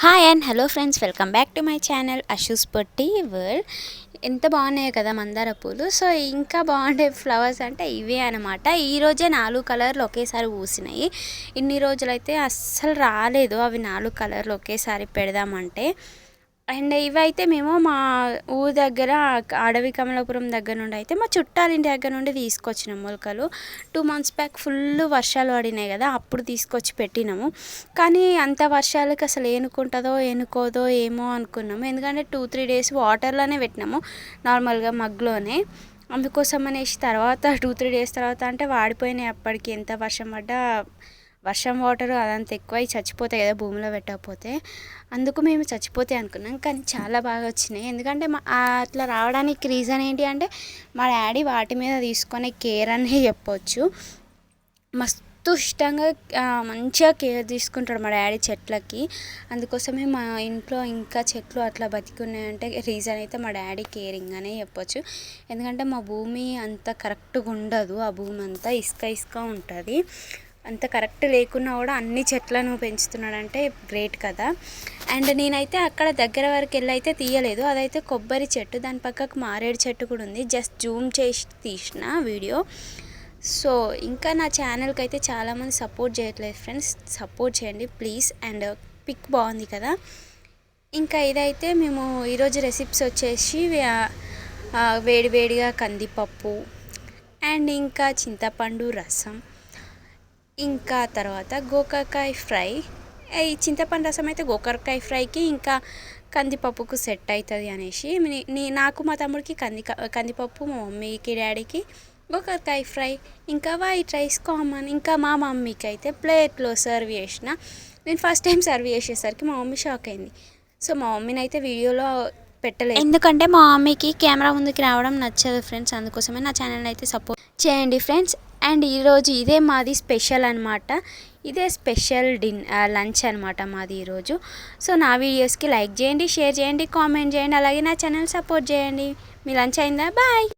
Hi and hello friends, welcome back to my channel అషుస్పొట్టి world. ఎంత బాగున్నాయో కదా మందార పూలు. సో ఇంకా బాగుండే ఫ్లవర్స్ అంటే ఇవే అనమాట. ఈరోజే 4 కలర్లు ఒకేసారి పూసినాయి. ఇన్ని రోజులైతే అస్సలు రాలేదు అవి 4 కలర్లు ఒకేసారి పెడదామంటే. అండ్ ఇవైతే మేము మా ఊరు దగ్గర అడవి కమలాపురం దగ్గర నుండి అయితే మా చుట్టాలింటి దగ్గర నుండి తీసుకొచ్చినాం మొలకలు. 2 మంత్స్ బ్యాక్ ఫుల్ వర్షాలు పడినాయి కదా, అప్పుడు తీసుకొచ్చి పెట్టినాము. కానీ అంత వర్షాలకి అసలు ఏనుకుంటుందో ఏనుకోదో ఏమో అనుకున్నాము. ఎందుకంటే 2-3 డేస్ వాటర్లోనే పెట్టినాము, నార్మల్గా మగ్లోనే. అందుకోసం అనేసి తర్వాత 2-3 డేస్ తర్వాత అంటే వాడిపోయినాయి. అప్పటికి ఎంత వర్షం పడ్డా వర్షం వాటర్ అదంతా ఎక్కువై చచ్చిపోతాయి కదా భూమిలో పెట్టకపోతే. అందుకు మేము చచ్చిపోతాయి అనుకున్నాం, కానీ చాలా బాగా వచ్చినాయి. ఎందుకంటే అట్లా రావడానికి రీజన్ ఏంటి అంటే మా డాడీ వాటి మీద తీసుకునే కేర్ అనే చెప్పొచ్చు. మస్తు ఇష్టంగా మంచిగా కేర్ తీసుకుంటాడు మా డాడీ చెట్లకి. అందుకోసమే మా ఇంట్లో ఇంకా చెట్లు అట్లా బతికున్నాయంటే రీజన్ అయితే మా డాడీ కేరింగ్ అనే చెప్పొచ్చు. ఎందుకంటే మా భూమి అంత కరెక్ట్గా ఉండదు, ఆ భూమి అంతా ఇసుక ఉంటుంది. అంత కరెక్ట్ లేకున్నా కూడా అన్ని చెట్లను పెంచుతున్నాడంటే గ్రేట్ కదా. అండ్ నేనైతే అక్కడ దగ్గర వరకు వెళ్ళి అయితే తీయలేదు, అదైతే కొబ్బరి చెట్టు, దాని పక్కకు మారేడు చెట్టు కూడా ఉంది. జస్ట్ జూమ్ చేసి తీసిన వీడియో. సో ఇంకా నా ఛానల్కి అయితే చాలామంది సపోర్ట్ చేయట్లేదు ఫ్రెండ్స్, సపోర్ట్ చేయండి ప్లీజ్. అండ్ పిక్ బాగుంది కదా. ఇంకా ఇదైతే మేము ఈరోజు రెసిపీస్ వచ్చేసి వేడివేడిగా కందిపప్పు అండ్ ఇంకా చింతపండు రసం, ఇంకా తర్వాత గోకరకాయ ఫ్రై. ఈ చింతపండు రసం అయితే గోకరకాయ ఫ్రైకి ఇంకా కందిపప్పుకు సెట్ అవుతుంది అనేసి నాకు మా తమ్ముడికి కందిపప్పు, మా మమ్మీకి డాడీకి గోకరకాయ ఫ్రై, ఇంకా వైట్ రైస్ కామన్. ఇంకా మా మమ్మీకి అయితే ప్లేట్లో సర్వ్ చేసిన. నేను ఫస్ట్ టైం సర్వ్ చేసేసరికి మా మమ్మీ షాక్ అయింది. సో మా మమ్మీని అయితే వీడియోలో పెట్టలేదు, ఎందుకంటే మా మమ్మీకి కెమెరా ముందుకి రావడం నచ్చదు ఫ్రెండ్స్. అందుకోసమే నా ఛానల్ అయితే సపోర్ట్ చేయండి ఫ్రెండ్స్. అండ్ ఈరోజు ఇదే మాది స్పెషల్ అనమాట, ఇదే స్పెషల్ లంచ్ అనమాట మాది ఈరోజు. సో నా వీడియోస్కి లైక్ చేయండి, షేర్ చేయండి, కామెంట్ చేయండి, అలాగే నా ఛానల్ సపోర్ట్ చేయండి. మీ లంచ్ అయిందా? బాయ్.